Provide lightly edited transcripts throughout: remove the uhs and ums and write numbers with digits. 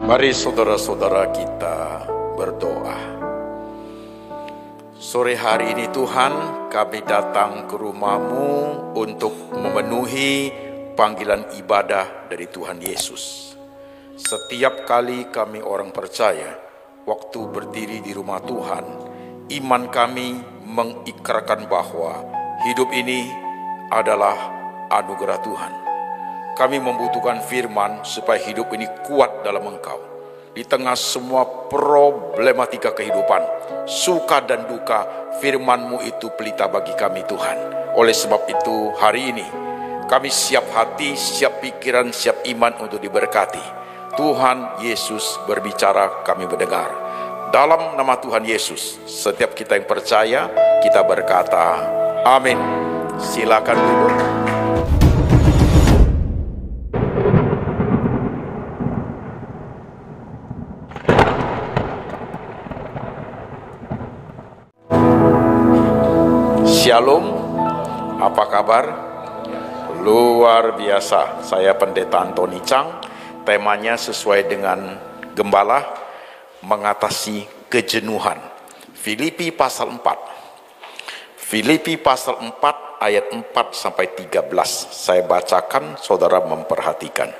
Mari saudara-saudara kita berdoa. Sore hari ini Tuhan, kami datang ke rumah-Mu untuk memenuhi panggilan ibadah dari Tuhan Yesus. Setiap kali kami orang percaya, waktu berdiri di rumah Tuhan, iman kami mengikrarkan bahwa hidup ini adalah anugerah Tuhan. Kami membutuhkan firman supaya hidup ini kuat dalam Engkau. Di tengah semua problematika kehidupan, suka dan duka, firman-Mu itu pelita bagi kami Tuhan. Oleh sebab itu hari ini, kami siap hati, siap pikiran, siap iman untuk diberkati. Tuhan Yesus berbicara, kami mendengar. Dalam nama Tuhan Yesus, setiap kita yang percaya, kita berkata, amin. Silakan duduk. Shalom, apa kabar? Luar biasa, saya Pendeta Antoni Chang. Temanya sesuai dengan Gembala, mengatasi kejenuhan. Filipi pasal 4. Filipi pasal 4 ayat 4 sampai 13. Saya bacakan, saudara memperhatikan.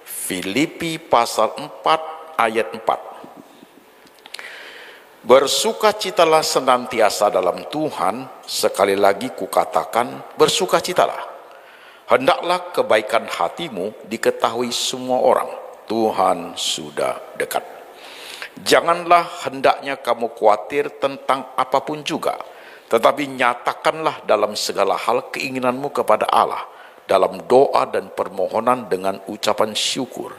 Filipi pasal 4 ayat 4. Bersukacitalah senantiasa dalam Tuhan, sekali lagi kukatakan bersukacitalah. Hendaklah kebaikan hatimu diketahui semua orang, Tuhan sudah dekat. Janganlah hendaknya kamu khawatir tentang apapun juga, tetapi nyatakanlah dalam segala hal keinginanmu kepada Allah, dalam doa dan permohonan dengan ucapan syukur.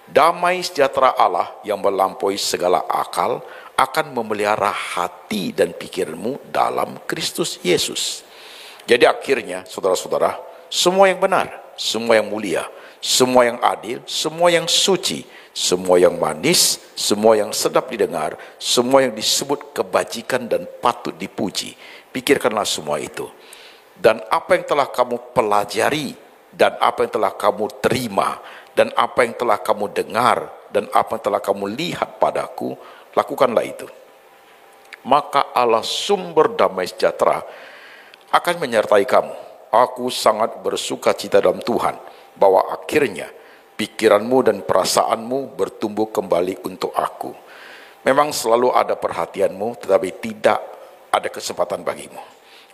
Damai sejahtera Allah yang melampaui segala akal akan memelihara hati dan pikiranmu dalam Kristus Yesus. Jadi akhirnya, saudara-saudara, semua yang benar, semua yang mulia, semua yang adil, semua yang suci, semua yang manis, semua yang sedap didengar, semua yang disebut kebajikan dan patut dipuji, pikirkanlah semua itu. Dan apa yang telah kamu pelajari, dan apa yang telah kamu terima, dan apa yang telah kamu dengar, dan apa yang telah kamu lihat padaku, lakukanlah itu. Maka Allah sumber damai sejahtera akan menyertai kamu. Aku sangat bersukacita dalam Tuhan bahwa akhirnya pikiranmu dan perasaanmu bertumbuh kembali untuk aku. Memang selalu ada perhatianmu, tetapi tidak ada kesempatan bagimu.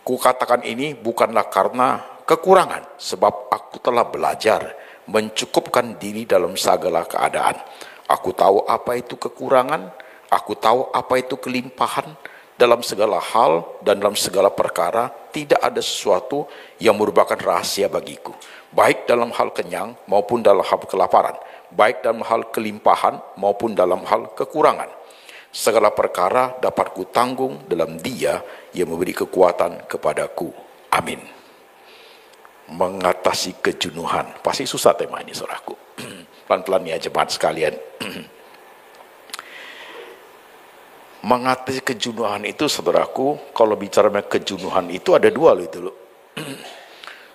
Kukatakan ini bukanlah karena kekurangan, sebab aku telah belajar mencukupkan diri dalam segala keadaan. Aku tahu apa itu kekurangan, aku tahu apa itu kelimpahan. Dalam segala hal dan dalam segala perkara tidak ada sesuatu yang merupakan rahasia bagiku, baik dalam hal kenyang maupun dalam hal kelaparan, baik dalam hal kelimpahan maupun dalam hal kekurangan. Segala perkara dapat kutanggung dalam Dia yang memberi kekuatan kepadaku. Amin. Mengatasi kejenuhan. Pasti susah tema ini, saudaraku. Pelan-pelan ya jemaat sekalian. Mengatasi kejenuhan itu, saudaraku, kalau bicara kejenuhan itu ada dua loh itu loh.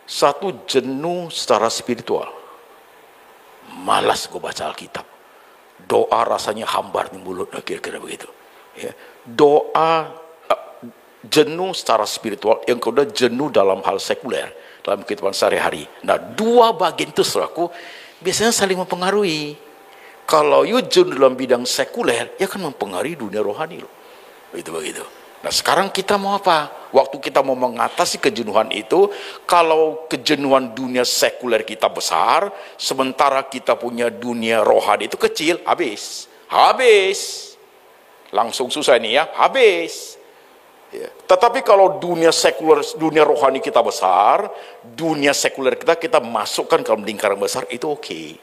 Satu, jenuh secara spiritual. Malas gue baca Alkitab. Doa rasanya hambar di mulut, kira-kira begitu. Ya. Doa, jenuh secara spiritual. Yang kedua, jenuh dalam hal sekuler, dalam kehidupan sehari-hari. Nah, dua bagian itu, saudaraku, biasanya saling mempengaruhi. Kalau you jenuh dalam bidang sekuler, ya kan mempengaruhi dunia rohani loh. Begitu. Nah sekarang kita mau apa? Waktu kita mau mengatasi kejenuhan itu, kalau kejenuhan dunia sekuler kita besar, sementara kita punya dunia rohani itu kecil, habis. Langsung susah nih ya, habis. Ya. Tetapi kalau dunia sekuler, dunia rohani kita besar, dunia sekuler kita masukkan ke lingkaran besar, itu oke.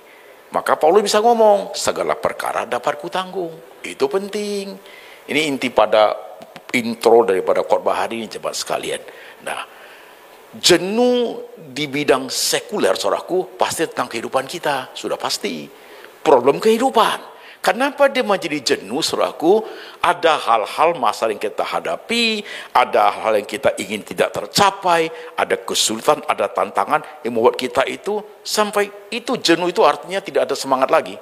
Maka Paulus bisa ngomong, segala perkara dapat kutanggung. Itu penting. Ini inti pada intro daripada khotbah hari ini, jemaat sekalian. Nah, jenuh di bidang sekuler, saudaraku, pasti tentang kehidupan kita. Sudah pasti. Problem kehidupan. Kenapa dia menjadi jenuh, saudaraku? Ada hal-hal masalah yang kita hadapi, ada hal yang kita ingin tidak tercapai, ada kesulitan, ada tantangan yang membuat kita itu sampai itu jenuh itu artinya tidak ada semangat lagi.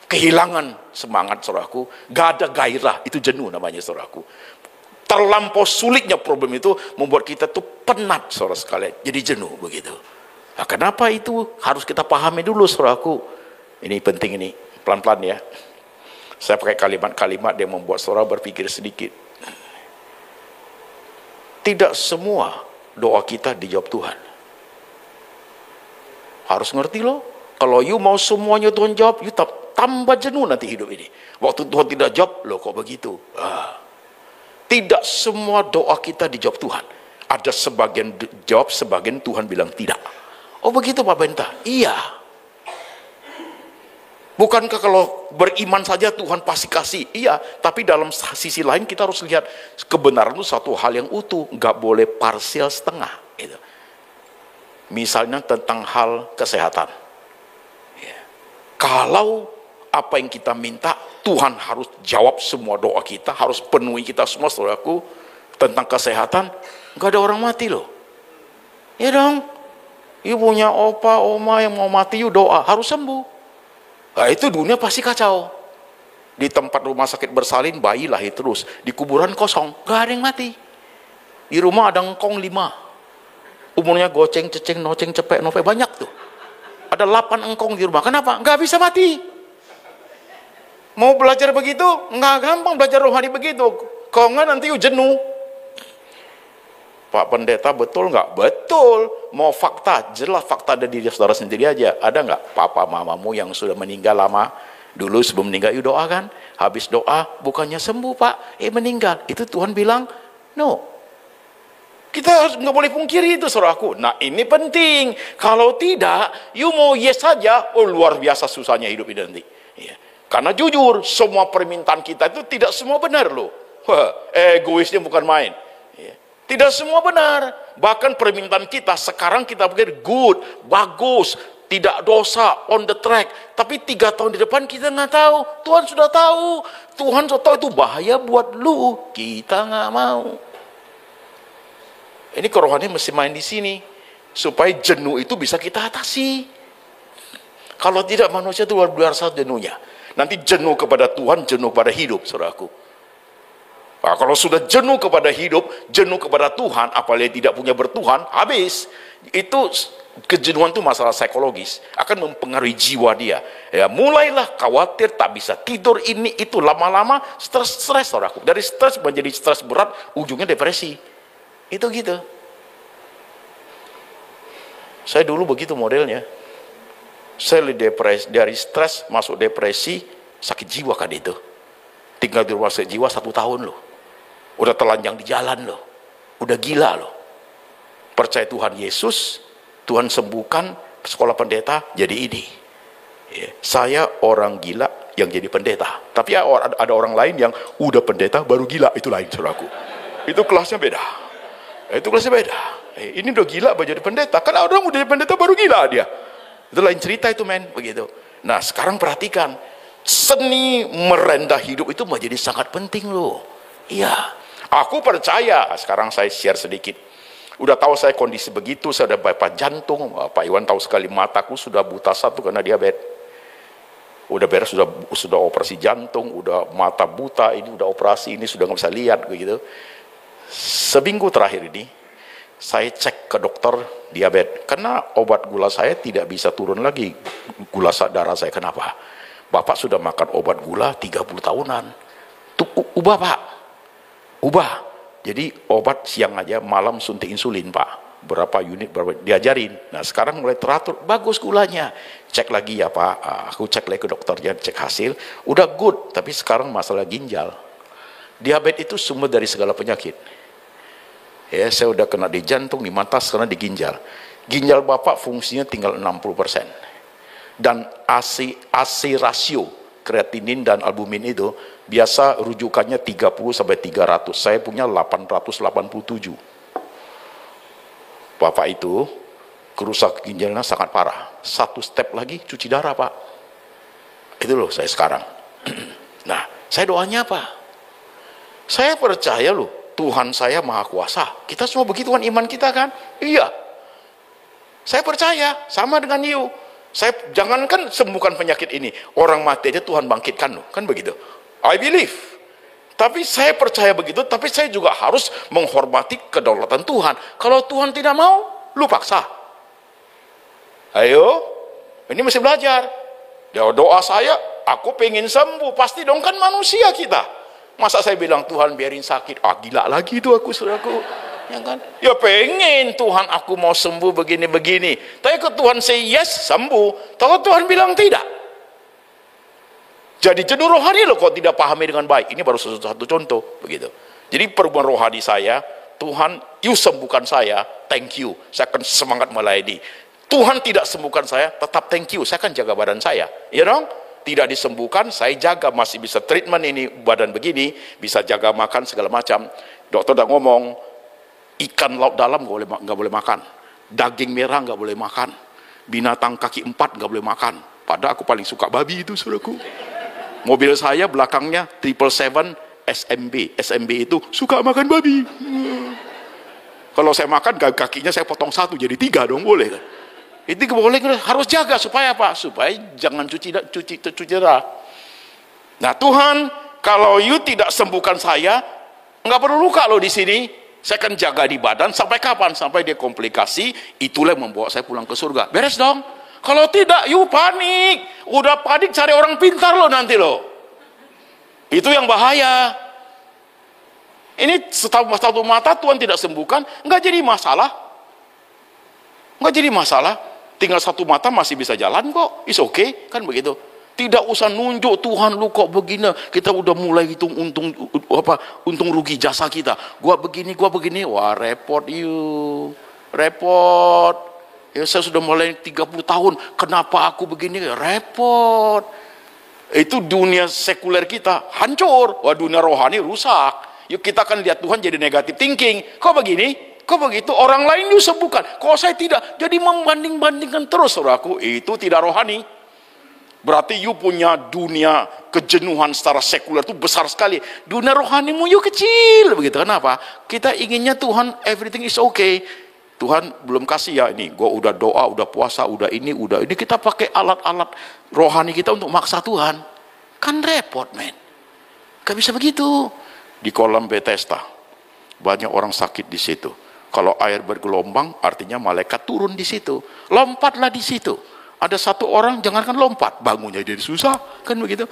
kehilangan semangat, saudaraku, gak ada gairah, itu jenuh namanya, saudaraku. Terlampau sulitnya problem itu membuat kita tuh penat, saudara sekalian, jadi jenuh begitu. Nah, kenapa itu harus kita pahami dulu, saudaraku? Ini penting, ini pelan-pelan ya. Saya pakai kalimat-kalimat yang membuat saudara berpikir sedikit. Tidak semua doa kita dijawab Tuhan. Harus ngerti loh. Kalau you mau semuanya Tuhan jawab, you tambah jenuh nanti hidup ini. Waktu Tuhan tidak jawab, loh kok begitu? Tidak semua doa kita dijawab Tuhan. Ada sebagian jawab, sebagian Tuhan bilang tidak. Oh begitu Pak Benta? Iya. Bukankah kalau beriman saja Tuhan pasti kasih? Iya, tapi dalam sisi lain kita harus lihat kebenaran itu satu hal yang utuh, nggak boleh parsial setengah. Gitu. Misalnya tentang hal kesehatan. Ya. Kalau apa yang kita minta, Tuhan harus jawab semua doa kita, harus penuhi kita semua, saudaraku, tentang kesehatan, nggak ada orang mati loh. Ya dong, you punya opa, oma yang mau mati, you doa, harus sembuh. Nah, itu dunia pasti kacau. Di tempat rumah sakit bersalin, bayi lahir terus. Di kuburan kosong, gak ada yang mati. Di rumah ada engkong 5. Umurnya goceng, ceceng, noceng, cepek, nope, banyak tuh. Ada 8 engkong di rumah. Kenapa? Gak bisa mati. Mau belajar begitu? Gak gampang belajar rohani begitu. Kalau enggak nanti jenuh. Pak Pendeta, betul nggak? Betul. Mau fakta? Jelas fakta ada di diri saudara sendiri aja. Ada nggak papa mamamu yang sudah meninggal lama? Dulu sebelum meninggal, you doakan. Habis doa, bukannya sembuh Pak, meninggal. Itu Tuhan bilang, no. Kita harus nggak boleh pungkiri itu, saudaraku. Nah ini penting. Kalau tidak, you mau yes saja, oh luar biasa susahnya hidup ini nanti. Ya. Karena jujur, semua permintaan kita itu tidak semua benar loh. Egoisnya bukan main. Tidak semua benar. Bahkan permintaan kita sekarang kita pikir good, bagus, tidak dosa, on the track. Tapi 3 tahun di depan kita nggak tahu. Tuhan sudah tahu. Tuhan sudah tahu itu bahaya buat lu. Kita nggak mau. Ini kerohanian mesti main di sini supaya jenuh itu bisa kita atasi. Kalau tidak, manusia itu luar biasa jenuhnya. Nanti jenuh kepada Tuhan, jenuh pada hidup, saudaraku. Nah, kalau sudah jenuh kepada hidup, jenuh kepada Tuhan, apalagi tidak punya bertuhan, habis. Itu kejenuhan itu masalah psikologis, akan mempengaruhi jiwa dia. Ya, mulailah khawatir, tak bisa tidur, ini itu, lama-lama stres, saudaraku. Dari stres menjadi stres berat, ujungnya depresi. Itu gitu. Saya dulu begitu modelnya. Saya dari stres masuk depresi, sakit jiwa kan itu. Tinggal di rumah sakit jiwa 1 tahun loh. Udah telanjang di jalan loh. Udah gila loh. Percaya Tuhan Yesus, Tuhan sembuhkan, sekolah pendeta jadi ini. Ya, saya orang gila yang jadi pendeta. Tapi ada orang lain yang udah pendeta baru gila, itu lain, saudaraku. Itu kelasnya beda. Itu kelasnya beda. Ini udah gila baru jadi pendeta. Kan orang udah jadi pendeta baru gila dia. Itu lain cerita itu, men, begitu. Nah, sekarang perhatikan, seni merendah hidup itu menjadi sangat penting loh. Iya. Aku percaya, sekarang saya share sedikit. Udah tahu saya kondisi begitu, saya udah bypass jantung. Pak Iwan tahu sekali, mataku sudah buta 1 karena diabetes. Udah beres, sudah operasi jantung, udah mata buta, ini udah operasi, ini sudah nggak bisa lihat begitu. Seminggu terakhir ini, saya cek ke dokter diabetes. Karena obat gula saya tidak bisa turun lagi. Gula darah saya, kenapa? Bapak sudah makan obat gula 30 tahunan. Tuh, ubah Pak. Ubah. Jadi obat siang aja, malam suntik insulin Pak. Berapa unit, berapa diajarin. Nah sekarang mulai teratur, bagus gulanya. Cek lagi ya Pak, aku cek lagi ke dokternya, cek hasil. Udah good, tapi sekarang masalah ginjal. Diabetes itu sumber dari segala penyakit. Ya, saya udah kena di jantung, di mata, sekarang di ginjal. Ginjal Bapak fungsinya tinggal 60%. Dan AC rasio, kreatinin dan albumin itu, biasa rujukannya 30 sampai 300. Saya punya 887. Bapak itu kerusak ginjalnya sangat parah. 1 step lagi cuci darah Pak. Itu loh saya sekarang. Nah, saya doanya apa? Saya percaya loh, Tuhan saya maha kuasa. Kita semua begitu kan iman kita kan? Iya. Saya percaya, sama dengan you. Jangankan sembuhkan penyakit ini, orang mati aja Tuhan bangkitkan loh, kan begitu. I believe. Tapi saya percaya begitu, tapi saya juga harus menghormati kedaulatan Tuhan. Kalau Tuhan tidak mau, lu paksa. Ayo, ini masih belajar. Doa saya, aku pengen sembuh, pasti dong, kan manusia kita. Masa saya bilang Tuhan biarin sakit, gila lagi itu aku, saudaraku. Ya kan? Ya pengen Tuhan aku mau sembuh begini-begini. Tapi ke Tuhan say yes, sembuh. Kalau Tuhan bilang tidak. Jadi jenuh rohani loh kalau tidak pahami dengan baik. Ini baru satu contoh begitu. Jadi perubahan rohani saya, Tuhan, you sembuhkan saya, thank you. Saya akan semangat melayani. Tuhan tidak sembuhkan saya, tetap thank you. Saya akan jaga badan saya. Ya dong? Tidak disembuhkan, saya jaga, masih bisa treatment ini badan begini, bisa jaga makan segala macam. Dokter udah ngomong, ikan laut dalam nggak boleh makan, daging merah nggak boleh makan, binatang kaki 4 nggak boleh makan. Padahal aku paling suka babi itu, saudaraku. Mobil saya belakangnya 777 SMB. SMB itu suka makan babi. Kalau saya makan, kakinya saya potong 1 jadi 3 dong, boleh kan? Itu boleh, harus jaga supaya apa? Supaya jangan cuci darah. Nah Tuhan, kalau you tidak sembuhkan saya, nggak perlu luka loh di sini. Saya akan jaga di badan sampai kapan? Sampai dia komplikasi. Itulah yang membawa saya pulang ke surga. Beres dong. Kalau tidak, you panik. Udah panik cari orang pintar loh nanti loh. Itu yang bahaya. Ini satu mata Tuhan tidak sembuhkan, nggak jadi masalah. Nggak jadi masalah. Tinggal satu mata masih bisa jalan kok. It's okay, kan begitu. Tidak usah nunjuk Tuhan lu kok begini. Kita udah mulai hitung untung rugi jasa kita. Gua begini. Wah, repot you. Repot. Ya saya sudah mulai 30 tahun. Kenapa aku begini? Repot. Itu dunia sekuler kita hancur. Wah, dunia rohani rusak. Yuk kita akan lihat Tuhan jadi negatif thinking. Kok begini? Kok begitu? Orang lain disembuhkan. Kok saya tidak? Jadi membanding-bandingkan terus, saudaraku. Itu tidak rohani. Berarti you punya dunia kejenuhan secara sekuler itu besar sekali. Dunia rohanimu you kecil. Begitu. Kenapa? Kita inginnya Tuhan everything is okay. Tuhan belum kasih ya ini. Gua udah doa, udah puasa, udah ini. Kita pakai alat-alat rohani kita untuk maksa Tuhan. Kan repot, men. Gak bisa begitu. Di kolam Bethesda banyak orang sakit di situ. Kalau air bergelombang, artinya malaikat turun di situ. Lompatlah di situ. Ada satu orang, jangankan lompat, bangunnya jadi susah, kan begitu.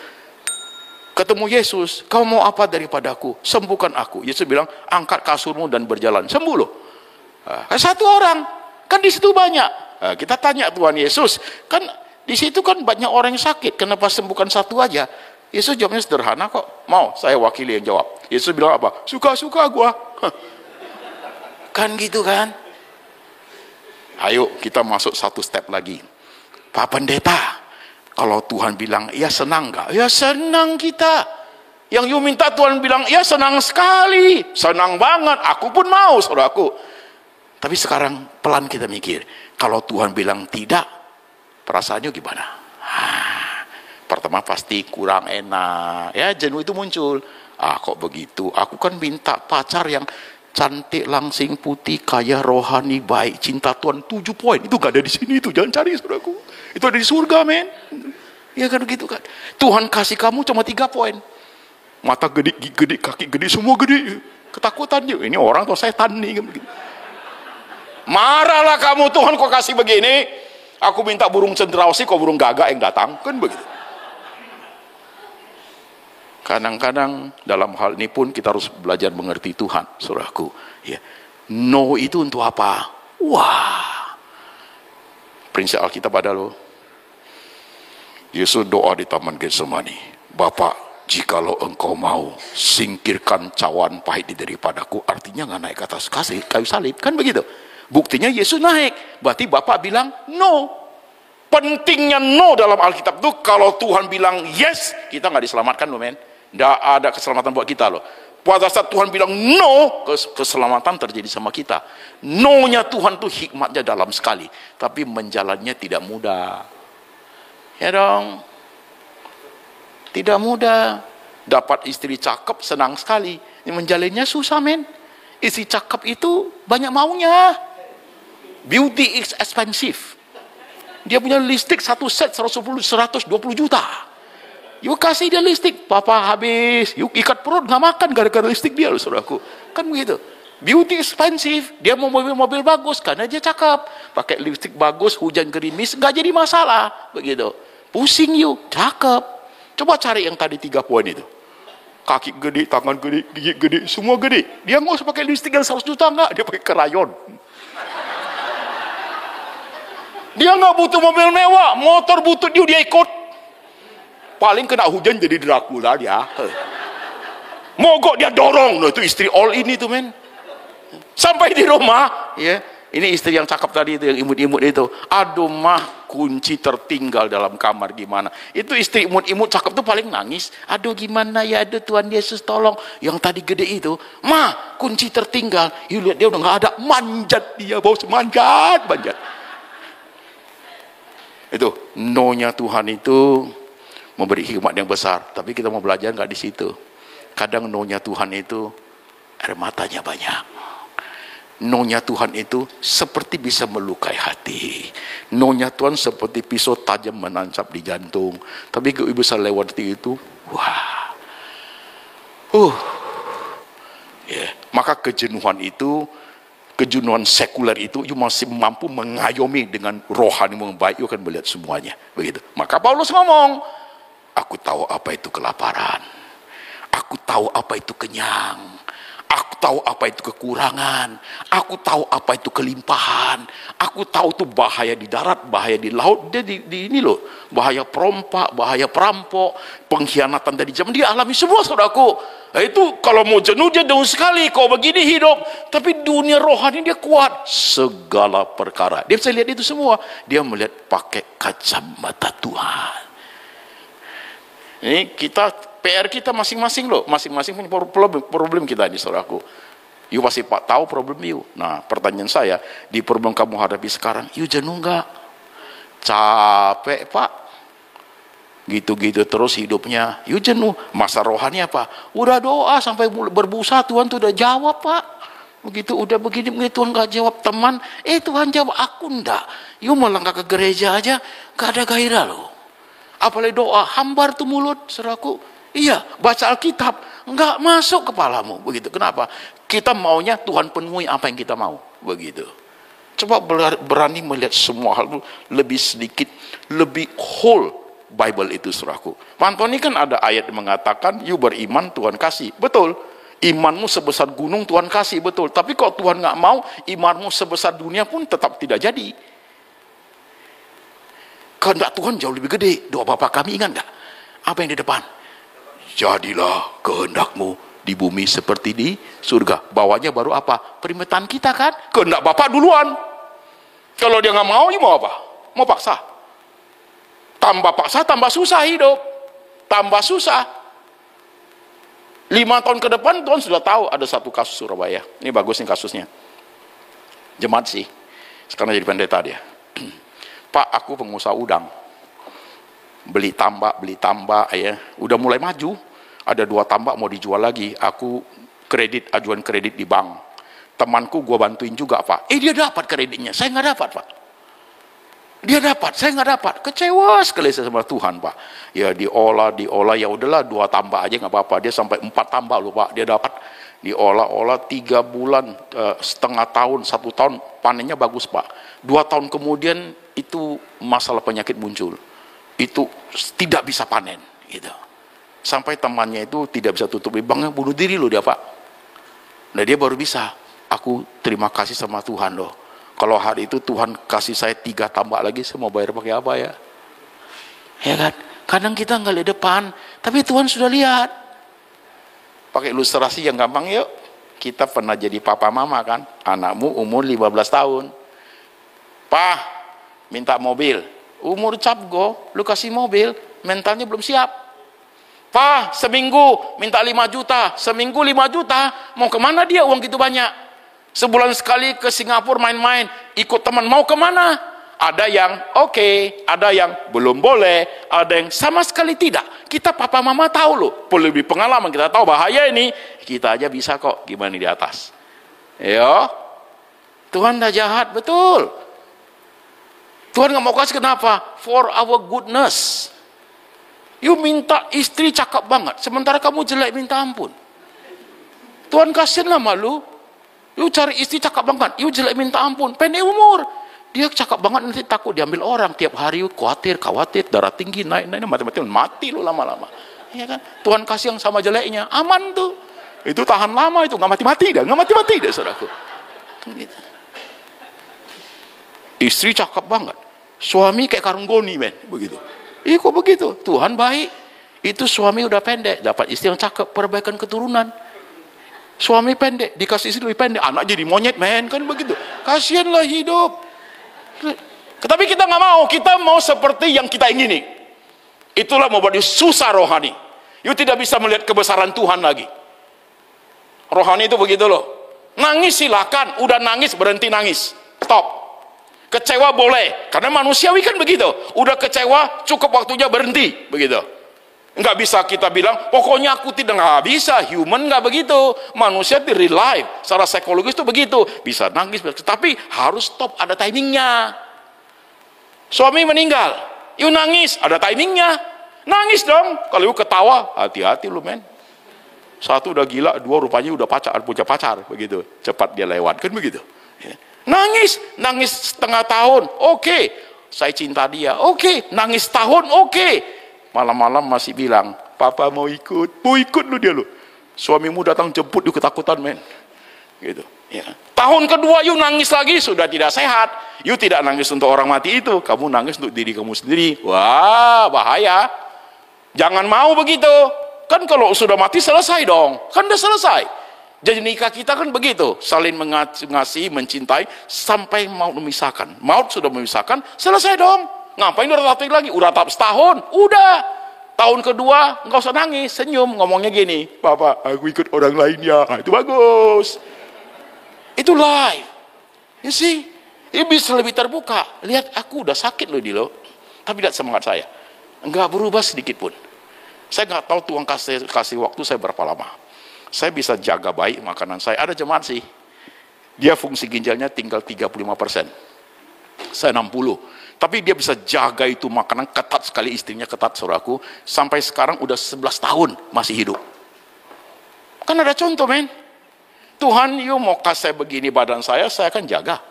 Ketemu Yesus, kau mau apa daripadaku? Sembuhkan aku. Yesus bilang, angkat kasurmu dan berjalan. Sembuh loh. Satu orang, kan di situ banyak. Kita tanya Tuhan Yesus, kan di situ kan banyak orang yang sakit. Kenapa sembuhkan satu aja? Yesus jawabnya sederhana kok. Mau saya wakili yang jawab. Yesus bilang apa? Suka-suka gua. Kan gitu kan? Ayo kita masuk satu step lagi. Pak Pendeta, kalau Tuhan bilang, ya senang nggak? Ya senang kita. Yang you minta Tuhan bilang, ya senang sekali. Senang banget, aku pun mau, saudaraku. Tapi sekarang pelan kita mikir. Kalau Tuhan bilang tidak, perasaannya gimana? Pertama pasti kurang enak. Ya jenuh itu muncul. Kok begitu? Aku kan minta pacar yang cantik, langsing, putih, kaya, rohani, baik, cinta Tuhan 7 poin. Itu gak ada di sini, itu jangan cari, saudaraku. Itu ada di surga, men. Ya kan begitu kan. Tuhan kasih kamu cuma 3 poin. Mata gede, kaki gede, semua gede. Ketakutan juga. Ini orang atau setan nih. Marahlah kamu, Tuhan kok kasih begini. Aku minta burung cendrawasih, kok burung gagak yang datang. Kan begitu. Kadang-kadang dalam hal ini pun kita harus belajar mengerti Tuhan, saudaraku. Ya. No itu untuk apa? Wah. Prinsip Alkitab ada loh. Yesus doa di Taman Getsemani. Bapak, jikalau engkau mau singkirkan cawan pahit daripadaku, artinya nggak naik ke atas kayu salib, kan begitu. Buktinya Yesus naik. Berarti Bapak bilang no. Pentingnya no dalam Alkitab itu, kalau Tuhan bilang yes, kita nggak diselamatkan loh, men. Nggak ada keselamatan buat kita loh. Pada saat Tuhan bilang no, keselamatan terjadi sama kita. No-nya Tuhan tuh hikmatnya dalam sekali. Tapi menjalannya tidak mudah. Ya dong. Tidak mudah. Dapat istri cakep senang sekali. Menjalinnya susah, men. Istri cakep itu banyak maunya. Beauty is expensive. Dia punya listrik satu set 120 juta. You kasih dia listrik, papa habis. You ikat perut nggak makan gara-gara listrik dia, saudaraku. Kan begitu. Beauty expensive, dia mau mobil bagus karena dia cakep. Pakai lipstick bagus, hujan gerimis, nggak jadi masalah. Begitu. Pusing you, cakep. Coba cari yang tadi 3 poin itu. Kaki gede, tangan gede, gigi gede, semua gede. Dia nggak usah pakai lipstick yang 100 juta, nggak. Dia pakai krayon. Dia nggak butuh mobil mewah, motor butuh dia ikut. Paling kena hujan jadi Dracula dia. Mogok dia dorong, loh itu istri all ini tuh men. Sampai di rumah, ya. Ini istri yang cakep tadi itu, yang imut-imut itu. Aduh mah, kunci tertinggal dalam kamar gimana. Itu istri imut-imut cakep tuh paling nangis. Aduh gimana ya, aduh Tuhan Yesus tolong. Yang tadi gede itu, mah kunci tertinggal. You lihat dia udah nggak ada, manjat dia, bos manjat. Itu, no-nya Tuhan itu memberi hikmat yang besar. Tapi kita mau belajar nggak di situ. Kadang no-nya Tuhan itu air matanya banyak. No-nya Tuhan itu seperti bisa melukai hati. No-nya Tuhan seperti pisau tajam menancap di jantung. Tapi kalau bisa lewati itu, wah. Maka kejenuhan itu, kejenuhan sekuler itu, you masih mampu mengayomi dengan rohani yang baik, you akan melihat semuanya. Begitu. Maka Paulus ngomong, aku tahu apa itu kelaparan. Aku tahu apa itu kenyang. Aku tahu apa itu kekurangan. Aku tahu apa itu kelimpahan. Aku tahu itu bahaya di darat, bahaya di laut. Dia di ini loh, bahaya perompak, bahaya perampok, pengkhianatan dari zaman dia alami semua, saudaraku. Nah, itu kalau mau jenuh dia jauh sekali. Kau begini hidup, tapi dunia rohani dia kuat. Segala perkara dia bisa lihat itu semua. Dia melihat pakai kacamata Tuhan. Ini kita PR kita masing-masing loh, masing-masing punya problem kita ini, saudaraku. You pasti tahu problem you. Nah, pertanyaan saya, di problem kamu hadapi sekarang, you jenuh nggak? Capek pak, gitu-gitu terus hidupnya, you jenuh. Masa rohani apa? Udah doa sampai berbusa, Tuhan tuh udah jawab pak. Begitu udah begini Tuhan nggak jawab. Teman, Tuhan jawab, aku enggak. You melangkah ke gereja aja, gak ada gairah loh. Apalagi doa, hambar tuh mulut, saudaraku. Iya, baca Alkitab nggak masuk kepalamu, begitu. Kenapa? Kita maunya Tuhan penuhi apa yang kita mau, begitu. Coba berani melihat semua hal lebih sedikit, lebih whole Bible itu, saudaraku. Pantoni kan ada ayat yang mengatakan, you beriman Tuhan kasih, betul. Imanmu sebesar gunung Tuhan kasih, betul. Tapi kalau Tuhan nggak mau, imanmu sebesar dunia pun tetap tidak jadi. Kehendak Tuhan jauh lebih gede. Doa Bapa kami, ingat nggak? Apa yang di depan? Jadilah kehendakmu di bumi seperti di surga. Bawahnya baru apa? Permintaan kita kan? Kehendak Bapak duluan. Kalau dia nggak mau, ya mau apa? Mau paksa. Tambah paksa, tambah susah hidup. Tambah susah. 5 tahun ke depan, Tuhan sudah tahu ada satu kasus Surabaya. Ini bagus nih kasusnya. Jemaat sih. Sekarang jadi pendeta dia. Pak, aku pengusaha udang. Beli tambak ya, udah mulai maju, ada 2 tambak mau dijual lagi, aku ajuan kredit di bank, temanku gua bantuin juga pak, dia dapat kreditnya, saya nggak dapat pak, dia dapat, saya nggak dapat, kecewa sekali sama Tuhan pak, ya diolah, ya udahlah 2 tambak aja nggak apa-apa, dia sampai 4 tambak loh pak, dia dapat, diolah 3 bulan, setengah tahun, 1 tahun, panennya bagus pak, 2 tahun kemudian itu masalah penyakit muncul. Itu tidak bisa panen gitu. Sampai temannya itu tidak bisa tutup banknya, bunuh diri loh dia pak. Nah dia baru bisa, aku terima kasih sama Tuhan loh. Kalau hari itu Tuhan kasih saya 3 tambak lagi, saya mau bayar pakai apa ya? Ya kan? Kadang kita nggak lihat depan, tapi Tuhan sudah lihat. Pakai ilustrasi yang gampang yuk. Kita pernah jadi papa mama kan, anakmu umur 15 tahun. Pak, minta mobil. Umur capgo, lu kasih mobil, mentalnya belum siap. Pak, seminggu minta 5 juta, seminggu 5 juta, mau kemana dia uang gitu banyak? Sebulan sekali ke Singapura main-main, ikut teman, mau kemana? Ada yang oke, ada yang belum boleh, ada yang sama sekali tidak. Kita papa mama tahu loh, lebih pengalaman, kita tahu bahaya ini, kita aja bisa kok, gimana di atas. Yo, Tuhan dah jahat, betul. Tuhan nggak mau kasih kenapa? For our goodness. You minta istri cakep banget, sementara kamu jelek minta ampun. Tuhan kasihanlah malu. You cari istri cakep banget, you jelek minta ampun, pendek umur. Dia cakep banget nanti takut diambil orang. Tiap hari you khawatir, darah tinggi, naik, mati lu lama-lama. Ya kan? Tuhan kasih yang sama jeleknya, aman tuh. Itu tahan lama itu, nggak mati-mati dah saudaraku. Gitu. Istri cakep banget, suami kayak karung goni men, begitu. Kok begitu? Tuhan baik. Itu suami udah pendek, dapat istri yang cakep, perbaikan keturunan. Suami pendek, dikasih istri lebih pendek, anak jadi monyet men, kan begitu. Kasianlah hidup. Tapi kita nggak mau, kita mau seperti yang kita ingini. Itulah membuat susah rohani. You tidak bisa melihat kebesaran Tuhan lagi. Rohani itu begitu loh. Nangis silakan, udah nangis berhenti nangis, stop. Kecewa boleh, karena manusiawi kan begitu. Udah kecewa, cukup waktunya berhenti, begitu. Nggak bisa kita bilang, pokoknya aku tidak, nggak bisa. Human nggak begitu. Manusia di real life, secara psikologis itu begitu. Bisa nangis, tapi harus stop, ada timingnya. Suami meninggal, you nangis, ada timingnya. Nangis dong, kalau you ketawa, hati-hati lu men. Satu udah gila, dua rupanya udah punya pacar, begitu. Cepat dia lewat, kan begitu. Nangis setengah tahun, oke, saya cinta dia, oke, nangis tahun, oke, malam-malam masih bilang, papa mau ikut lu dia lu. Suamimu datang jemput, you ketakutan men, gitu. Ya. Tahun kedua you nangis lagi, sudah tidak sehat. You tidak nangis untuk orang mati itu, kamu nangis untuk diri kamu sendiri. Wah, bahaya. Jangan mau begitu. Kan kalau sudah mati selesai dong, kan udah selesai. Jadi nikah kita kan begitu, saling mengasihi, mencintai, sampai maut memisahkan. Maut sudah memisahkan, selesai dong. Ngapain udah tatap lagi? Udah tatap setahun, udah. Tahun kedua, nggak usah nangis, senyum, ngomongnya gini, Papa, aku ikut orang lain ya. Nah, itu bagus. Itu live. You see? Ini bisa lebih terbuka. Lihat, aku udah sakit loh di lo. Tapi lihat semangat saya. Nggak berubah sedikit pun. Saya nggak tahu Tuhan kasih waktu saya berapa lama. Saya bisa jaga baik makanan saya. Ada jemaat sih, dia fungsi ginjalnya tinggal 35%. Saya 60. Tapi dia bisa jaga itu makanan ketat sekali, istrinya ketat saudaraku. Sampai sekarang udah 11 tahun masih hidup. Kan ada contoh men. Tuhan, you mau kasih begini badan saya akan jaga.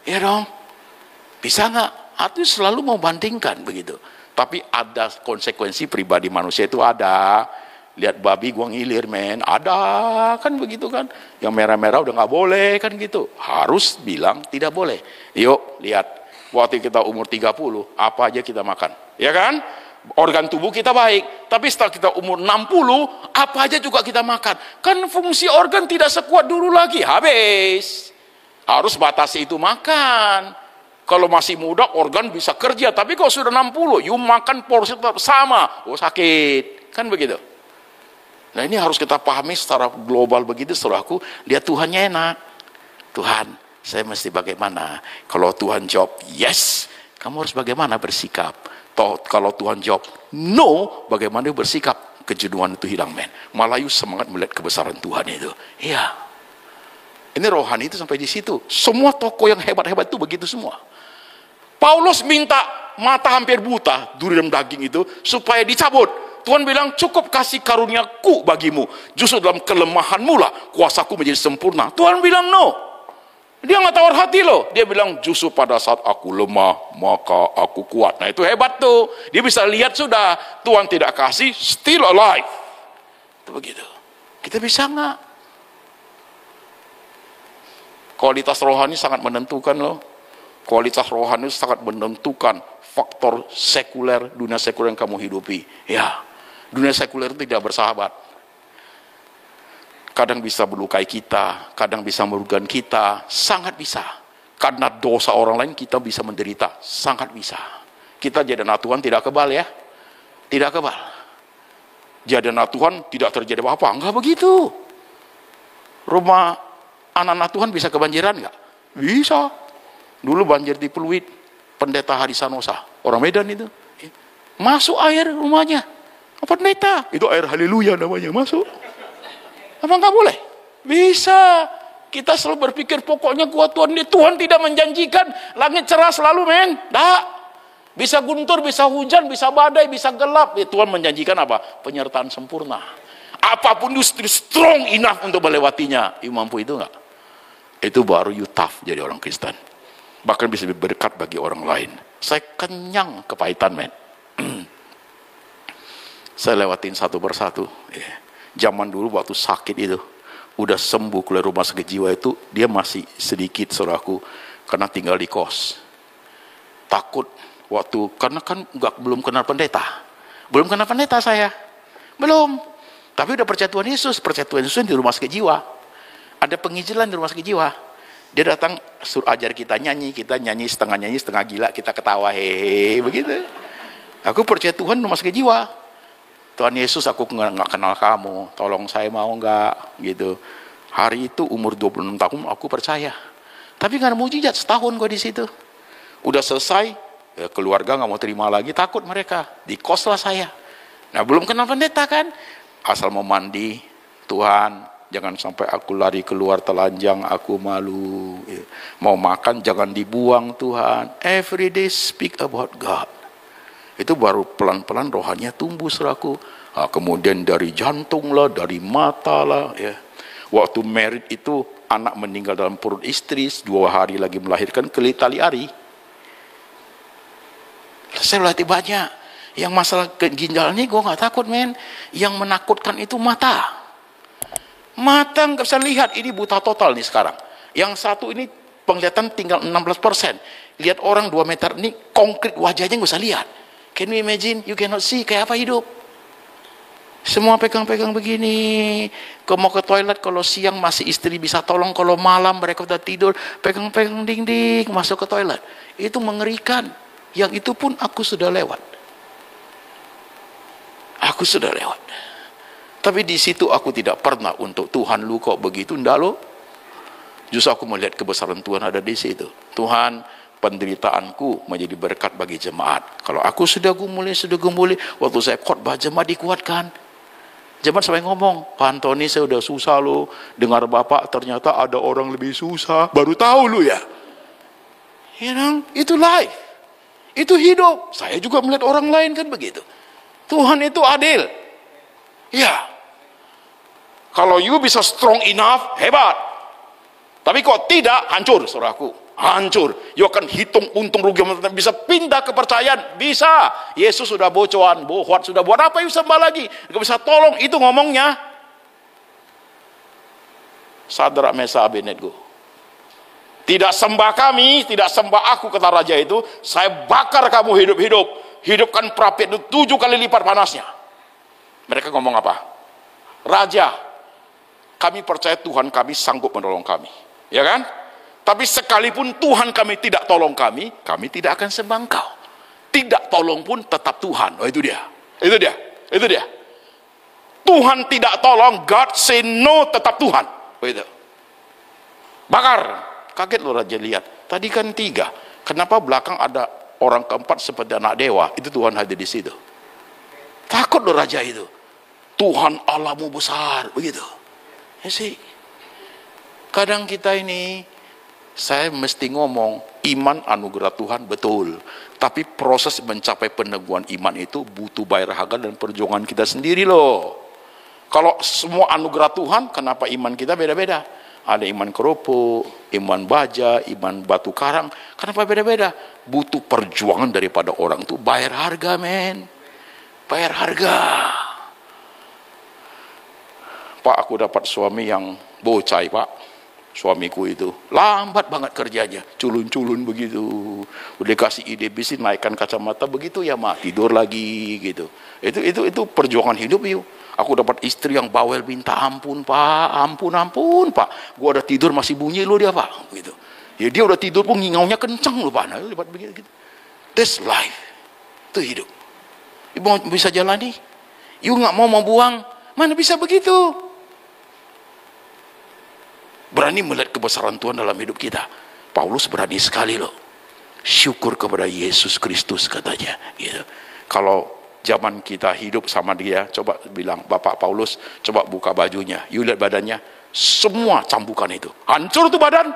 Iya dong. Bisa nggak? Atau selalu mau bandingkan begitu. Tapi ada konsekuensi pribadi manusia itu ada. Lihat babi gua ngilir men, ada kan begitu kan. Yang merah-merah udah nggak boleh kan gitu. Harus bilang tidak boleh. Yuk lihat, waktu kita umur 30, apa aja kita makan. Ya kan? Organ tubuh kita baik. Tapi setelah kita umur 60, apa aja juga kita makan. Kan fungsi organ tidak sekuat dulu lagi, habis. Harus batasi itu makan. Kalau masih muda organ bisa kerja, tapi kalau sudah 60, you makan porsi tetap sama, sakit. Kan begitu. Nah ini harus kita pahami secara global begitu saudaraku. Lihat Tuhannya enak. Tuhan, saya mesti bagaimana? Kalau Tuhan jawab yes, kamu harus bagaimana bersikap? Kalau Tuhan jawab no, bagaimana bersikap? Kejenuhan itu hilang men. Malah you semangat melihat kebesaran Tuhan itu. Iya. Ini rohani itu sampai di situ. Semua tokoh yang hebat-hebat itu begitu semua. Paulus minta mata hampir buta, duri dalam daging itu supaya dicabut. Tuhan bilang, cukup kasih karuniaku bagimu. Justru dalam kelemahanmu lah kuasaku menjadi sempurna. Tuhan bilang no. Dia nggak tawar hati loh. Dia bilang, justru pada saat aku lemah, maka aku kuat. Nah itu hebat tuh. Dia bisa lihat sudah, Tuhan tidak kasih, still alive. Itu begitu. Kita bisa nggak? Kualitas rohani sangat menentukan loh. Kualitas rohani sangat menentukan faktor sekuler, dunia sekuler yang kamu hidupi. Ya. Dunia sekuler itu tidak bersahabat. Kadang bisa melukai kita, kadang bisa merugikan kita, sangat bisa. Karena dosa orang lain kita bisa menderita, sangat bisa. Kita jadi anak Tuhan tidak kebal ya. Tidak kebal. Jadi anak Tuhan tidak terjadi apa-apa, enggak begitu. Rumah anak-anak Tuhan bisa kebanjiran enggak? Bisa. Dulu banjir di Pluit, pendeta Harisanosa, orang Medan itu. Masuk air rumahnya. Pendeta, itu air haleluya namanya, masuk. Apa enggak boleh? Bisa. Kita selalu berpikir pokoknya kuat Tuhan. Tuhan tidak menjanjikan langit cerah selalu, men. Tak. Bisa guntur, bisa hujan, bisa badai, bisa gelap. Tuhan menjanjikan apa? Penyertaan sempurna. Apapun you strong enough untuk melewatinya. You mampu itu enggak? Itu baru you tough jadi orang Kristen. Bahkan bisa berkat bagi orang lain. Saya kenyang kepahitan, men. Saya lewatin satu persatu. Zaman dulu waktu sakit itu, udah sembuh keluar rumah sakit jiwa itu, dia masih sedikit saudaraku, karena tinggal di kos. Takut waktu, karena kan belum kenal pendeta. Belum kenal pendeta saya. Belum. Tapi udah percaya Tuhan Yesus di rumah sakit jiwa. Ada penginjilan di rumah sakit jiwa. Dia datang suruh ajar kita nyanyi setengah gila, kita ketawa hehe begitu. Aku percaya Tuhan di rumah sakit jiwa. Tuhan Yesus, aku nggak kenal kamu, tolong saya mau nggak gitu. Hari itu umur 26 tahun aku percaya. Tapi nggak ada mujizat, setahun gue di situ. Udah selesai, ya keluarga nggak mau terima lagi, takut mereka. Di kos lah saya. Nah belum kenal pendeta kan, asal mau mandi, Tuhan jangan sampai aku lari keluar telanjang, aku malu. Mau makan jangan dibuang Tuhan. Every day speak about God. Itu baru pelan-pelan rohaninya tumbuh saudaraku. Nah, kemudian dari jantung lah, dari mata lah. Ya. Waktu married itu anak meninggal dalam perut istri, 2 hari lagi melahirkan tali ari. Saya latih banyak. Yang masalah ginjal ini gue nggak takut, men. Yang menakutkan itu mata. Mata nggak bisa lihat, ini buta total nih sekarang. Yang satu ini penglihatan tinggal 16%. Lihat orang 2 meter ini konkret wajahnya nggak usah lihat. Can you imagine? You cannot see. Kayak apa hidup? Semua pegang-pegang begini. Kalau mau ke toilet, kalau siang masih istri bisa tolong. Kalau malam mereka udah tidur, pegang-pegang ding-ding masuk ke toilet. Itu mengerikan. Yang itu pun aku sudah lewat. Aku sudah lewat. Tapi di situ aku tidak pernah untuk Tuhan lu kok begitu. Enggak lo. Justru aku melihat kebesaran Tuhan ada di situ. Tuhan, penderitaanku menjadi berkat bagi jemaat. Kalau aku sudah gumuli, waktu saya khotbah jemaat dikuatkan. Jemaat sampai ngomong, Pak Antoni saya udah susah lo, dengar Bapak ternyata ada orang lebih susah, baru tahu lo ya. You know, itu life. Itu hidup. Saya juga melihat orang lain kan begitu. Tuhan itu adil. Ya. Kalau you bisa strong enough, hebat. Tapi kok tidak, hancur saudaraku. Hancur. You akan hitung untung rugi, bisa pindah kepercayaan, bisa. Yesus sudah bocoran, bohwat sudah buat apa you sembah lagi? Gak bisa tolong, itu ngomongnya. Sadrak Mesa Abednego. Tidak sembah kami, tidak sembah aku, kata raja itu, saya bakar kamu hidup-hidup. Hidupkan perapian itu 7 kali lipat panasnya. Mereka ngomong apa? Raja, kami percaya Tuhan kami sanggup menolong kami. Ya kan? Tapi sekalipun Tuhan kami tidak tolong kami tidak akan sembah Engkau. Tidak tolong pun tetap Tuhan. Oh itu dia. Itu dia. Itu dia. Tuhan tidak tolong, God say no, tetap Tuhan. Oh itu. Bakar. Kaget loh raja lihat. Tadi kan 3. Kenapa belakang ada orang keempat seperti anak dewa? Itu Tuhan hadir di situ. Takut loh raja itu. Tuhan Allahmu besar. Begitu. Ya sih. Kadang kita ini, saya mesti ngomong, iman anugerah Tuhan betul. Tapi proses mencapai peneguhan iman itu butuh bayar harga dan perjuangan kita sendiri loh. Kalau semua anugerah Tuhan, kenapa iman kita beda-beda? Ada iman kerupuk, iman baja, iman batu karang. Kenapa beda-beda? Butuh perjuangan daripada orang tuh bayar harga, men. Bayar harga. Pak, aku dapat suami yang bocai, Pak. Suamiku itu lambat banget kerjanya, culun-culun begitu. Udah kasih ide bisnis, naikkan kacamata begitu ya, mak tidur lagi gitu. Itu perjuangan hidup yuk. Aku dapat istri yang bawel, minta ampun Pak, ampun Pak. Gua udah tidur masih bunyi lo dia Pak, gitu. Ya dia udah tidur pun ngingaunya kenceng lo Pak. Nah, lihat begitu. That's life, itu hidup. Ibu bisa jalani, you nggak mau buang, mana bisa begitu? Berani melihat kebesaran Tuhan dalam hidup kita. Paulus berani sekali loh. Syukur kepada Yesus Kristus katanya. Gitu. Kalau zaman kita hidup sama dia, coba bilang, Bapak Paulus, coba buka bajunya. You lihat badannya, Semua cambukan itu. Hancur tuh badan.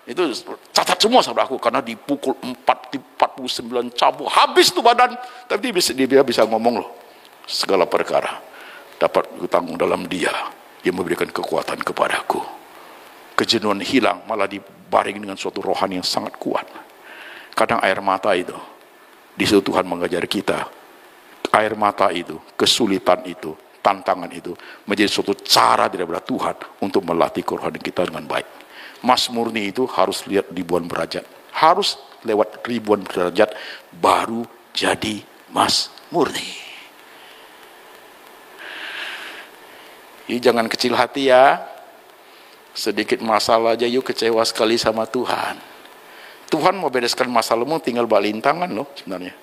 Itu cacat semua saudaraku, karena dipukul 49 cambuk, habis tuh badan. Tapi dia bisa ngomong loh, segala perkara dapat kutanggung dalam Dia yang memberikan kekuatan kepadaku. Kejenuhan hilang, malah dibaring dengan suatu rohani yang sangat kuat. Kadang air mata itu, di situ Tuhan mengajar kita, air mata itu, kesulitan itu, tantangan itu menjadi suatu cara daripada Tuhan untuk melatih kerohanian kita dengan baik. Mas murni itu harus lihat ribuan derajat, harus lewat ribuan derajat baru jadi mas murni. Jadi jangan kecil hati ya, sedikit masalah aja yuk kecewa sekali sama Tuhan. Tuhan mau bereskan masalahmu tinggal balikin tangan loh sebenarnya.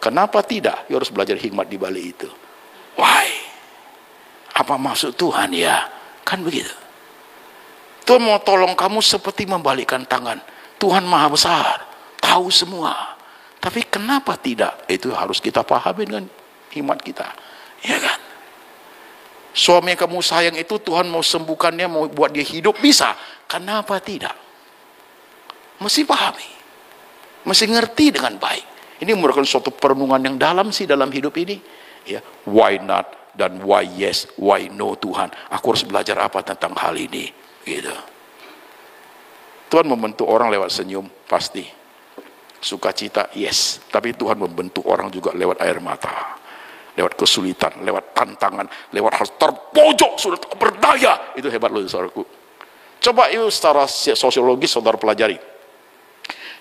Kenapa tidak? You harus belajar hikmat di balik itu. Why? Apa maksud Tuhan ya? Kan begitu. Tuhan mau tolong kamu seperti membalikkan tangan. Tuhan maha besar, tahu semua. Tapi kenapa tidak? Itu harus kita pahami dengan hikmat kita. Ya kan? Suami yang kamu sayang itu Tuhan mau sembuhkannya, mau buat dia hidup, bisa. Kenapa tidak? Mesti pahami. Mesti ngerti dengan baik. Ini merupakan suatu perenungan yang dalam sih dalam hidup ini. Ya, why not dan why yes, why no Tuhan. Aku harus belajar apa tentang hal ini. Gitu. Tuhan membentuk orang lewat senyum, pasti. Sukacita, yes. Tapi Tuhan membentuk orang juga lewat air mata, lewat kesulitan, lewat tantangan, lewat hal terpojok, sudah tak berdaya. Itu hebat loh saudaraku. Coba itu secara sosiologis saudara pelajari.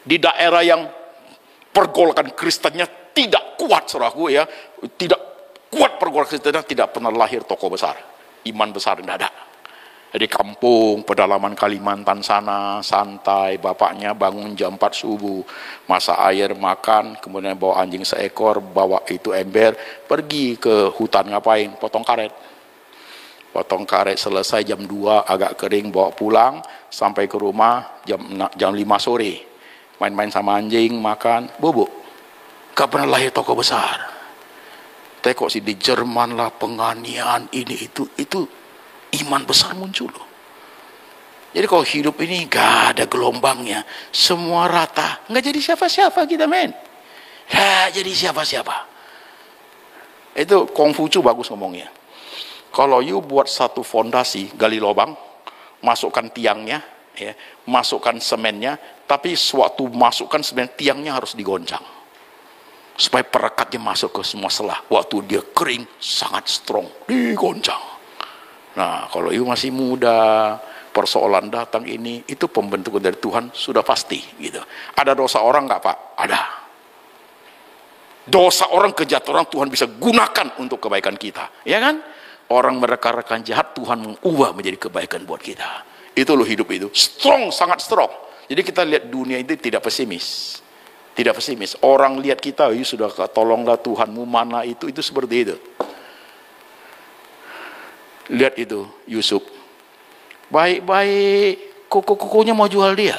Di daerah yang pergolakan Kristennya tidak kuat saudaraku ya, tidak kuat pergolakan Kristennya, tidak pernah lahir tokoh besar, iman besar tidak ada. Di kampung, pedalaman Kalimantan sana, santai, bapaknya bangun jam 4 subuh, masak air, makan, kemudian bawa anjing seekor, bawa itu ember, pergi ke hutan ngapain? Potong karet. Potong karet selesai jam 2, agak kering, bawa pulang, sampai ke rumah jam 5 sore. Main-main sama anjing, makan, bubuk. Gak pernah lahir tokoh besar. Tapi kok sih di Jerman lah, penganiayaan ini, itu iman besar muncul loh. Jadi kalau hidup ini gak ada gelombangnya, semua rata, nggak jadi siapa-siapa kita men. Gak jadi siapa-siapa. Itu Kongfucu bagus ngomongnya. Kalau you buat satu fondasi, gali lubang, masukkan tiangnya, ya, masukkan semennya, tapi sewaktu masukkan semen, tiangnya harus digoncang supaya perekatnya masuk ke semua selah. Waktu dia kering sangat strong, digoncang. Nah, kalau you masih muda, persoalan datang ini, itu pembentukan dari Tuhan sudah pasti gitu. Ada dosa orang nggak Pak? Ada. Dosa orang, kejahatan orang Tuhan bisa gunakan untuk kebaikan kita, ya kan? Orang mereka-rekan jahat Tuhan mengubah menjadi kebaikan buat kita. Itu loh hidup itu, strong, sangat strong. Jadi kita lihat dunia itu tidak pesimis, tidak pesimis. Orang lihat kita, you sudah tolonglah Tuhanmu mana itu seperti itu. Lihat itu Yusuf, baik-baik, kukunya mau jual dia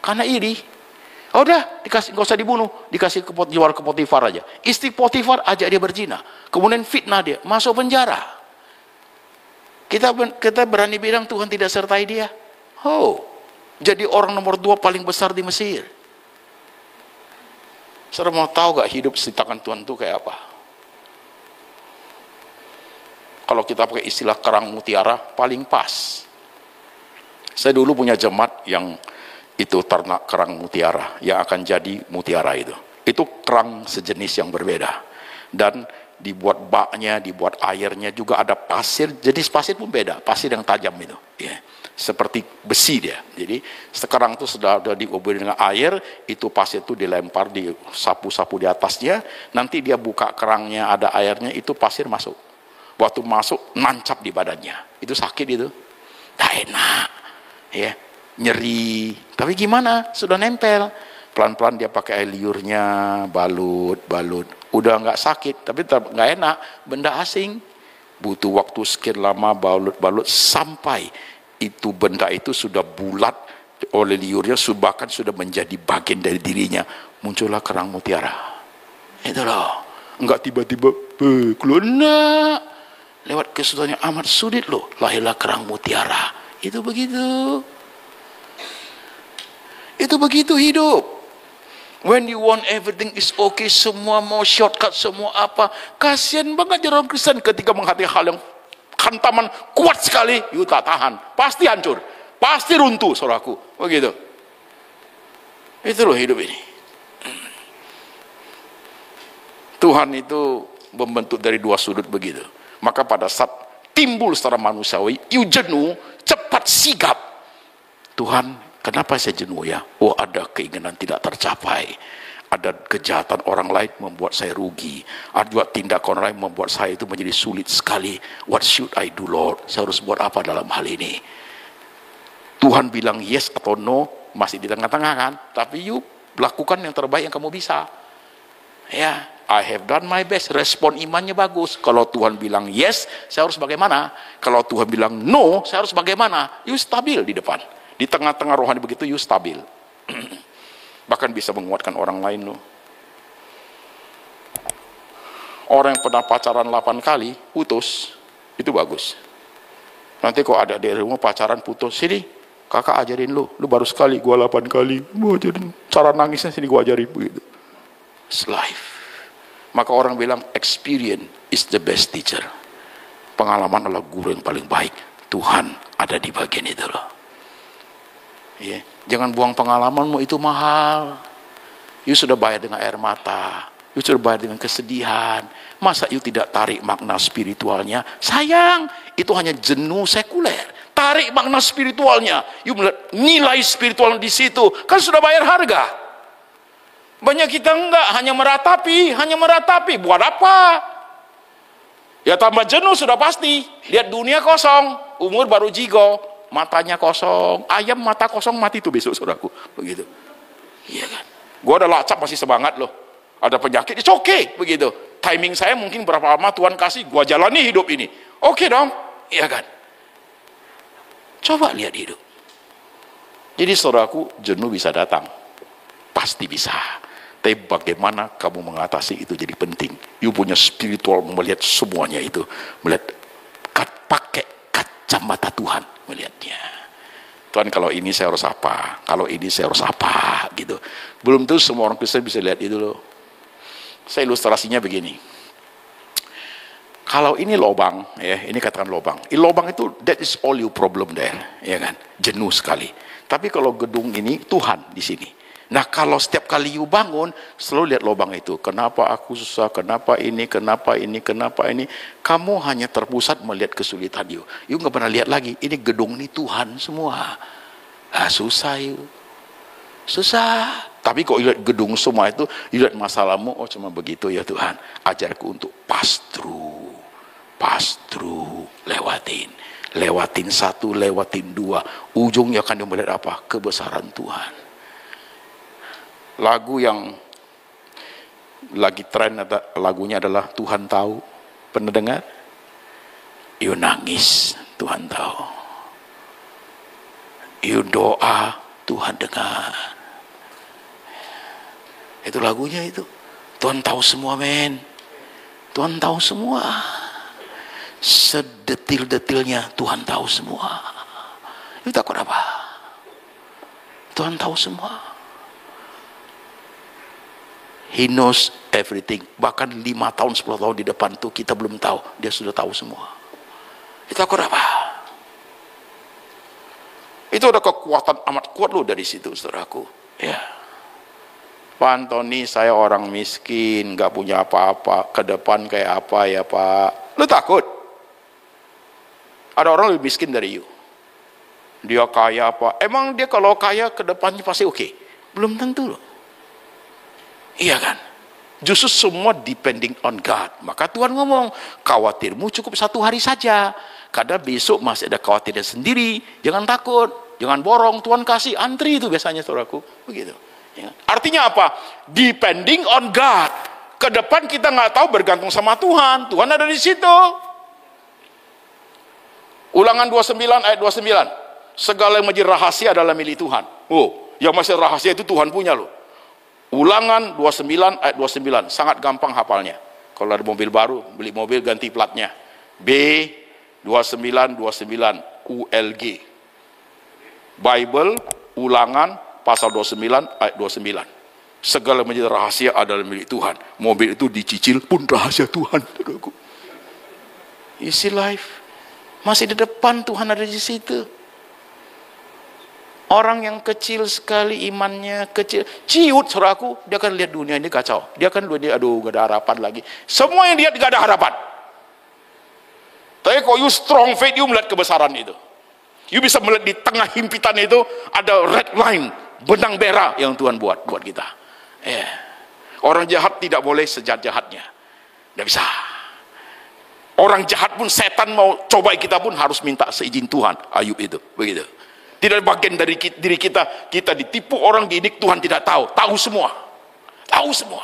karena iri. Oh udah, dikasih, nggak usah dibunuh, dikasih jual ke Potifar aja. Istri Potifar ajak dia berzina, kemudian fitnah dia, masuk penjara. Kita berani bilang Tuhan tidak sertai dia. Oh, jadi orang nomor 2 paling besar di Mesir. Saudara mau tahu gak hidup di tangan Tuhan itu kayak apa? Kalau kita pakai istilah kerang mutiara, paling pas. Saya dulu punya jemaat yang itu ternak kerang mutiara, yang akan jadi mutiara itu. Itu kerang sejenis yang berbeda. Dan dibuat baknya, dibuat airnya, juga ada pasir. Jenis pasir pun beda, pasir yang tajam itu. Ya. Seperti besi dia. Jadi sekarang itu sudah diubah dengan air, itu pasir itu dilempar, di sapu-sapu di atasnya. Nanti dia buka kerangnya, ada airnya, itu pasir masuk. Waktu masuk nancap di badannya, itu sakit itu, tak enak, ya, nyeri. Tapi gimana? Sudah nempel. Pelan-pelan dia pakai air liurnya, balut. Udah nggak sakit, tapi tetap nggak enak. Benda asing, butuh waktu sekian lama balut sampai itu benda itu sudah bulat oleh liurnya, bahkan sudah menjadi bagian dari dirinya. Muncullah kerang mutiara. Itu loh, nggak tiba-tiba keluar. Lewat kesulitan yang amat sulit loh, lahirlah kerang mutiara Itu begitu. Itu begitu hidup. When you want everything is okay, semua mau shortcut, semua apa. Kasian banget orang Kristen ketika menghadapi hal yang hantaman kuat sekali, you tak tahan. Pasti hancur. Pasti runtuh, saudaraku. Begitu. Itu loh hidup ini. Tuhan itu membentuk dari dua sudut begitu. Maka pada saat timbul secara manusiawi, you jenuh, cepat sigap. Tuhan, kenapa saya jenuh ya? Oh, ada keinginan tidak tercapai. Ada kejahatan orang lain membuat saya rugi. Ada juga tindakan orang lain membuat saya itu menjadi sulit sekali. What should I do, Lord? Saya harus buat apa dalam hal ini? Tuhan bilang yes atau no, masih di tengah-tengah kan? Tapi you lakukan yang terbaik yang kamu bisa. Ya, I have done my best. Respon imannya bagus. Kalau Tuhan bilang yes, saya harus bagaimana? Kalau Tuhan bilang no, saya harus bagaimana? You stabil di depan. Di tengah-tengah rohani begitu, you stabil. Bahkan bisa menguatkan orang lain loh. Orang yang pernah pacaran 8 kali, putus, itu bagus. Nanti kok ada di rumah pacaran putus, sini, kakak ajarin lu baru sekali, gua 8 kali, gua ajarin. Cara nangisnya sini gua ajarin, begitu. It's life. Maka orang bilang, experience is the best teacher. Pengalaman adalah guru yang paling baik. Tuhan ada di bagian itu loh. Ya, jangan buang pengalamanmu, itu mahal. You sudah bayar dengan air mata, you sudah bayar dengan kesedihan. Masa you tidak tarik makna spiritualnya? Sayang, itu hanya jenuh sekuler. Tarik makna spiritualnya, you melihat nilai spiritual di situ, kan sudah bayar harga. Banyak kita enggak, hanya meratapi, buat apa? Ya tambah jenuh sudah pasti. Lihat dunia kosong, umur baru jigo, matanya kosong, ayam mata kosong mati tuh besok, saudaraku, begitu. Iya kan? Gua ada lacap masih semangat loh. Ada penyakit, it's okay, begitu. Timing saya mungkin berapa lama Tuhan kasih, gua jalani hidup ini. Oke dong, iya kan? Coba lihat hidup. Jadi saudaraku, jenuh bisa datang, pasti bisa. Tapi bagaimana kamu mengatasi itu jadi penting. You punya spiritual melihat semuanya itu, melihat pakai kacamata Tuhan melihatnya. Tuhan, kalau ini saya harus apa? Kalau ini saya harus apa? Gitu. Belum tentu semua orang Kristen bisa lihat itu loh. Saya ilustrasinya begini. Kalau ini lobang, ya, ini katakan lobang. Lobang itu, that is all you problem there, ya kan? Jenuh sekali. Tapi kalau gedung ini, Tuhan di sini. Nah, kalau setiap kali you bangun, selalu lihat lobang itu. Kenapa aku susah, kenapa ini. Kamu hanya terpusat melihat kesulitan you. You nggak pernah lihat lagi, ini gedung ini Tuhan semua. Susah you. Susah. Tapi kok lihat gedung semua itu, lihat masalahmu, oh cuma begitu ya Tuhan. Ajarku untuk pass through, lewatin satu, lewatin dua. Ujungnya akan melihat apa? Kebesaran Tuhan. Lagu yang lagi tren lagunya adalah Tuhan Tahu. Pernah dengar? You nangis, Tuhan tahu. You doa, Tuhan dengar. Itu lagunya itu. Tuhan tahu semua, men. Tuhan tahu semua. Sedetil-detilnya Tuhan tahu semua. You takut apa? Tuhan tahu semua. He knows everything. Bahkan 5 tahun, 10 tahun di depan tuh kita belum tahu. Dia sudah tahu semua. Itu takut apa? Itu ada kekuatan amat kuat loh dari situ, saudaraku. Ya. Pak Antoni, saya orang miskin, gak punya apa-apa. Ke depan kayak apa ya Pak? Lu takut? Ada orang lebih miskin dari you. Dia kaya apa? Emang dia kalau kaya ke depannya pasti oke? Belum tentu loh. Iya kan? Justru semua depending on God. Maka Tuhan ngomong, khawatirmu cukup 1 hari saja. Karena besok masih ada khawatirnya sendiri. Jangan takut, jangan borong. Tuhan kasih, antri itu biasanya saudaraku. Begitu. Ya. Artinya apa? Depending on God. Ke depan kita nggak tahu, bergantung sama Tuhan. Tuhan ada di situ. Ulangan 29 ayat 29. Segala yang menjadi rahasia adalah milik Tuhan. Oh, yang masih rahasia itu Tuhan punya loh. Ulangan 29 ayat 29, sangat gampang hafalnya. Kalau ada mobil baru, beli mobil ganti platnya. B2929 ULG. Bible, Ulangan, pasal 29, ayat 29. Segala menjadi rahasia adalah milik Tuhan. Mobil itu dicicil pun rahasia Tuhan. You see life? Masih di depan Tuhan ada di situ. Orang yang kecil sekali imannya, kecil, ciut saudaraku, dia akan lihat dunia ini kacau. Dia akan lihat, aduh gak ada harapan lagi. Semua yang dia gak ada harapan. Tapi kalau you strong faith, you melihat kebesaran itu. You bisa melihat di tengah himpitan itu ada red line, benang merah yang Tuhan buat kita. Orang jahat tidak boleh sejahat-jahatnya. Tidak bisa. Orang jahat pun, setan mau coba kita pun harus minta seizin Tuhan. Ayub itu, begitu. Tidak bagian dari diri kita. Kita ditipu orang didik, Tuhan tidak tahu. Tahu semua. Tahu semua.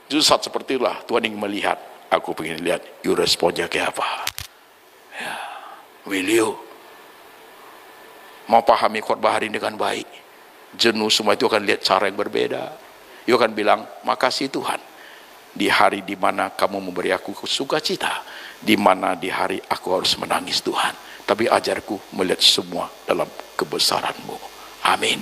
Justru saat seperti itulah Tuhan ingin melihat. Aku ingin lihat, you responnya kayak apa. Ya. Will you? Mau pahami khotbah hari ini dengan baik. Jenuh semua itu akan lihat cara yang berbeda. You akan bilang, makasih Tuhan. Di hari di mana kamu memberi aku sukacita. Di mana di hari aku harus menangis Tuhan. Tapi ajarku melihat semua dalam kebesaran-Mu. Amin.